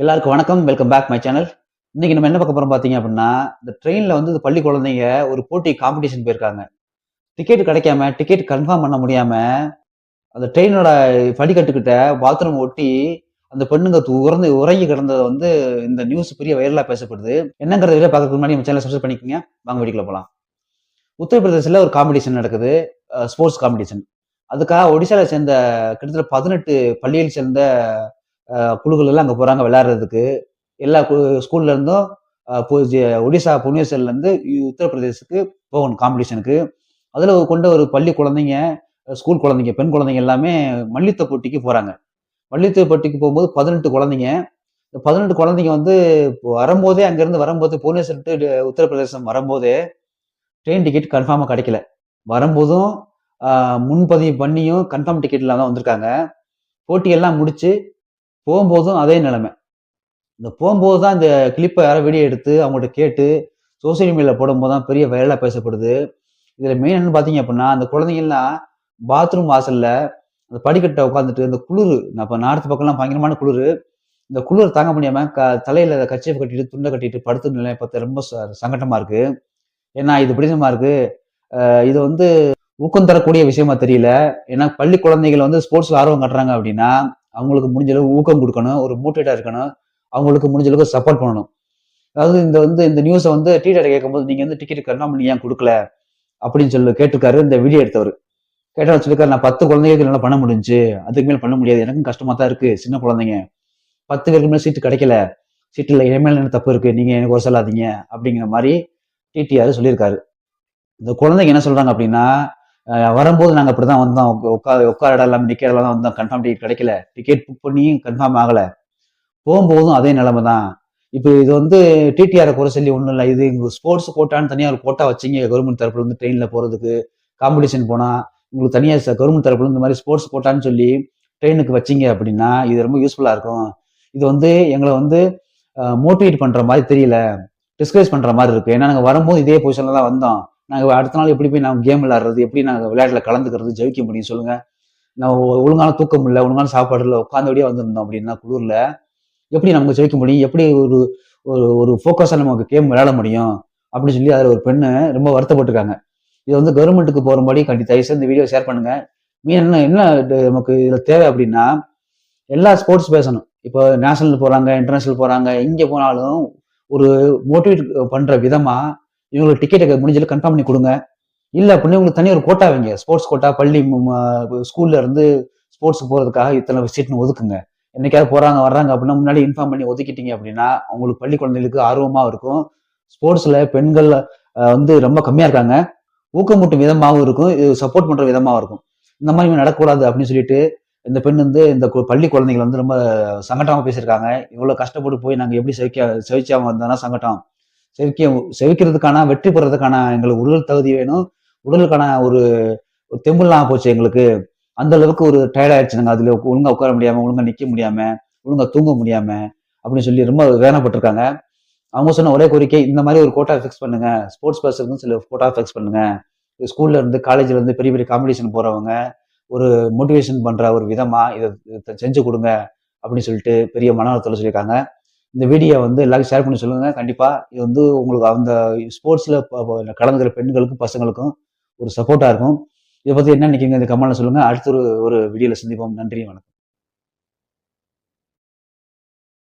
எல்லாருக்கும் வணக்கம். Welcome back my channel. இன்னைக்கு நம்ம என்ன பார்க்க போறோம் பார்த்தீங்க அப்படின்னா, இந்த ட்ரெயின்ல வந்து பள்ளி குழந்தைங்க ஒரு போட்டி காம்படிஷன் போயிருக்காங்க. டிக்கெட் கிடைக்காம, டிக்கெட் கன்ஃபார்ம் பண்ண முடியாம, அந்த ட்ரெயினோட படிக்கட்டுக்கிட்ட பாத்ரூம் ஒட்டி அந்த பெண்ணுங்க உறங்கி கிடந்தது வந்து இந்த நியூஸ் பெரிய வைரலா பேசப்படுது. என்னங்கிறத வீடியோ பார்க்கறதுக்கு முன்னாடி நம்ம சேனலை சப்ஸ்கிரைப் பண்ணிக்கோங்க. வாங்க வீடியோக்குள்ள போலாம். உத்தரப்பிரதேசல ஒரு காம்படிஷன் நடக்குது. Sports competition. அதுக்காக ஒடிசால சேர்ந்த கிட்டத்தட்ட 18 பள்ளியில் சேர்ந்த குழுக்கள் எல்லாம் அங்க போறாங்க விளையாடுறதுக்கு. எல்லா ஸ்கூல்ல இருந்தும் ஒடிசா புவனேஸ்வர்ல இருந்து உத்தரப்பிரதேசத்துக்கு போகணும் காம்படிஷனுக்கு. அதுல கொண்ட ஒரு பள்ளி குழந்தைங்க, ஸ்கூல் குழந்தைங்க, பெண் குழந்தைங்க எல்லாமே மல்யுத்த போட்டிக்கு போறாங்க. மல்யுத்த போட்டிக்கு போகும்போது 18 குழந்தைங்க. இந்த 18 குழந்தைங்க வந்து வரும்போதே அங்கிருந்து வரும்போது புவனேஸ்வர் டு உத்தரப்பிரதேசம் வரும்போதே ட்ரெயின் டிக்கெட் கன்ஃபார்மா கிடைக்கல. வரும்போதும் முன்பதிவு பண்ணியும் கன்ஃபார்ம் டிக்கெட் இல்லாம தான் வந்திருக்காங்க. போட்டியெல்லாம் முடிச்சு போகும்போதும் அதே நிலைமை. இந்த போகும்போது தான் இந்த கிளிப்பை யாரோ வீடியோ எடுத்து அவங்கள்ட்ட கேட்டு சோசியல் மீடியாவில் போடும்போது தான் பெரிய வைரலாக பேசப்படுது. இதில் மெயின் என்ன பார்த்தீங்க அப்படின்னா, அந்த குழந்தைங்கள்லாம் பாத்ரூம் வாசல்ல அந்த படிக்கட்டை உட்காந்துட்டு இந்த குளிர், இப்போ நார்த்து பக்கம்லாம் பயங்கரமான குளிர், இந்த குளிர் தாங்க முடியாம தலையில கச்சியை கட்டிட்டு துண்டை கட்டிட்டு படுத்து நிலையை பார்த்து ரொம்ப சங்கட்டமா இருக்கு. ஏன்னா இது பிடிச்சமா இருக்கு. இது வந்து ஊக்கம் தரக்கூடிய விஷயமா தெரியல. ஏன்னா பள்ளி குழந்தைகள் வந்து ஸ்போர்ட்ஸ்ல ஆர்வம் காட்டுறாங்க அப்படின்னா அவங்களுக்கு முடிஞ்ச அளவு ஊக்கம் கொடுக்கணும், ஒரு மோட்டிவேட்டா இருக்கணும், அவங்களுக்கு முடிஞ்ச அளவுக்கு சப்போர்ட் பண்ணணும். அதாவது இந்த நியூஸை வந்து டீச்சர் கேட்கும்போது நீங்க வந்து டிக்கெட் கன்ஃபார்ம் பண்ணி ஏன் கொடுக்கல அப்படின்னு சொல்லி கேட்டிருக்காரு இந்த வீடியோ எடுத்தவர். கேட்டா சொல்லிருக்காரு, நான் 10 குழந்தைங்களுக்கு என்னால பண்ண முடிஞ்சு, அதுக்கு மேல பண்ண முடியாது, எனக்கும் கஷ்டமா தான் இருக்கு, சின்ன குழந்தைங்க 10 பேருக்கு மேல சீட்டு கிடைக்கல, சீட்டுல என் மேல என்ன தப்பு இருக்கு, நீங்க எனக்கு ஒரு சொல்லாதீங்க அப்படிங்கிற மாதிரி டிடிஆர் சொல்லியிருக்காரு. இந்த குழந்தைங்க என்ன சொல்றாங்க அப்படின்னா, வரும்போது நாங்க அப்படிதான் வந்தோம், உட்கார இடம் இல்லாம நிக்கிற இடம் தான் வந்தோம், கன்ஃபார்ம் டிக்கெட் கிடைக்கல, டிக்கெட் புக் பண்ணியும் கன்ஃபார்ம் ஆகல, போகும்போதும் அதே நிலைமை தான். இப்போ இது வந்து டிடிஆரை குறை சொல்லி ஒன்றும் இல்லை. இது ஸ்போர்ட்ஸ் கோட்டான்னு தனியாக ஒரு கோட்டா வச்சிங்க கவர்மெண்ட் தரப்புல இருந்து ட்ரெயினில் போகிறதுக்கு, காம்படிஷன் போனால் உங்களுக்கு தனியாக கவர்மெண்ட் தரப்புல இந்த மாதிரி ஸ்போர்ட்ஸ் கோட்டான்னு சொல்லி ட்ரெயினுக்கு வச்சிங்க அப்படின்னா இது ரொம்ப யூஸ்ஃபுல்லாக இருக்கும். இது வந்து எங்களை வந்து மோட்டிவேட் பண்ணுற மாதிரி தெரியல, டிஸ்கரேஜ் பண்ணுற மாதிரி இருக்குது. ஏன்னா நாங்கள் வரும்போது இதே பொசிஷனில் தான் வந்தோம், நாங்கள் அடுத்த நாள் எப்படி போய் நாங்கள் கேம் விளையாடுறது, எப்படி நாங்கள் விளையாட்டுல கலந்துக்கிறது, ஜெயிக்க முடியும் சொல்லுங்கள். நான் ஒழுங்கான தூக்கம் இல்லை, ஒழுங்கான சாப்பாடு இல்லை, உட்காந்தபடியே வந்திருந்தோம் அப்படின்னா குளிரில் எப்படி நமக்கு ஜெயிக்க முடியும், எப்படி ஒரு ஒரு ஃபோக்கஸாக நமக்கு கேம் விளையாட முடியும் அப்படின்னு சொல்லி அதில் ஒரு பெண்ணு ரொம்ப வருத்தப்பட்டிருக்காங்க. இது வந்து கவர்மெண்ட்டுக்கு போகிறபடி தயவுசெய்து இந்த வீடியோ ஷேர் பண்ணுங்க. என்ன என்ன நமக்கு இதில் தேவை அப்படின்னா, எல்லா ஸ்போர்ட்ஸ் பேசணும். இப்போ நேஷனல் போகிறாங்க, இன்டர்நேஷனல் போகிறாங்க, இங்கே போனாலும் ஒரு மோட்டிவேட் பண்ணுற விதமாக இவங்களுக்கு டிக்கெட்டை முடிஞ்சளவு கன்ஃபார்ம் பண்ணி கொடுங்க. இல்லை அப்படின்னு உங்களுக்கு தனி ஒரு கோட்டா வைங்க, ஸ்போர்ட்ஸ் கோட்டா, பள்ளி ஸ்கூல்ல இருந்து ஸ்போர்ட்ஸ் போகிறதுக்காக இத்தனை சீட்னு ஒதுக்குங்க. என்னைக்காவது போறாங்க வர்றாங்க அப்படின்னா முன்னாடி இன்ஃபார்ம் பண்ணி ஒதுக்கிட்டீங்க அப்படின்னா அவங்களுக்கு பள்ளி குழந்தைகளுக்கு ஆர்வமா இருக்கும். ஸ்போர்ட்ஸ்ல பெண்கள் வந்து ரொம்ப கம்மியா இருக்காங்க, ஊக்கமூட்டும் விதமாகவும் இருக்கும், இது சப்போர்ட் பண்ற விதமாகவும் இருக்கும். இந்த மாதிரி நடக்கக்கூடாது அப்படின்னு சொல்லிட்டு இந்த பெண் வந்து இந்த பள்ளி குழந்தைகள் வந்து ரொம்ப சங்கட்டமா பேசியிருக்காங்க. இவ்வளவு கஷ்டப்பட்டு போய் நாங்க எப்படி செவிக்காம வந்தோம்னா சங்கடம், செவிக்கிறதுக்கான வெற்றி பெறதுக்கான எங்களுக்கு உடல் தகுதி வேணும், உடலுக்கான ஒரு தெம்புலாம் போச்சு எங்களுக்கு, அந்த அளவுக்கு ஒரு டயர்ட் ஆயிடுச்சு, நாங்க அதுல ஒழுங்கா உட்கார முடியாம, ஒழுங்கா நிக்க முடியாம, ஒழுங்கா தூங்க முடியாம அப்படின்னு சொல்லி ரொம்ப வேதனைப்பட்டிருக்காங்க. அவங்க சொன்ன ஒரே கோரிக்கை, இந்த மாதிரி ஒரு கோட்டா ஃபிக்ஸ் பண்ணுங்க, ஸ்போர்ட்ஸ் பர்சனுக்கு சில கோட்டா ஃபிக்ஸ் பண்ணுங்க, ஸ்கூல்ல இருந்து காலேஜ்ல இருந்து பெரிய பெரிய காம்படிஷன் போறவங்க ஒரு மோட்டிவேஷன் பண்ற ஒரு விதமா இதை செஞ்சு கொடுங்க அப்படின்னு சொல்லிட்டு பெரிய மன அழுத்தத்தில் சொல்லியிருக்காங்க. இந்த வீடியோ வந்து எல்லாருக்கும் ஷேர் பண்ணி சொல்லுங்க. கண்டிப்பா இது வந்து உங்களுக்கு அந்த ஸ்போர்ட்ஸ்ல கலந்துக்கிற பெண்களுக்கும் பசங்களுக்கும் ஒரு சப்போர்ட்டா இருக்கும். இதை பத்தி என்ன நினைக்கிறீங்க இந்த கமெண்ட்ல சொல்லுங்க. அடுத்த ஒரு வீடியோல சந்திப்போம். நன்றி, வணக்கம்.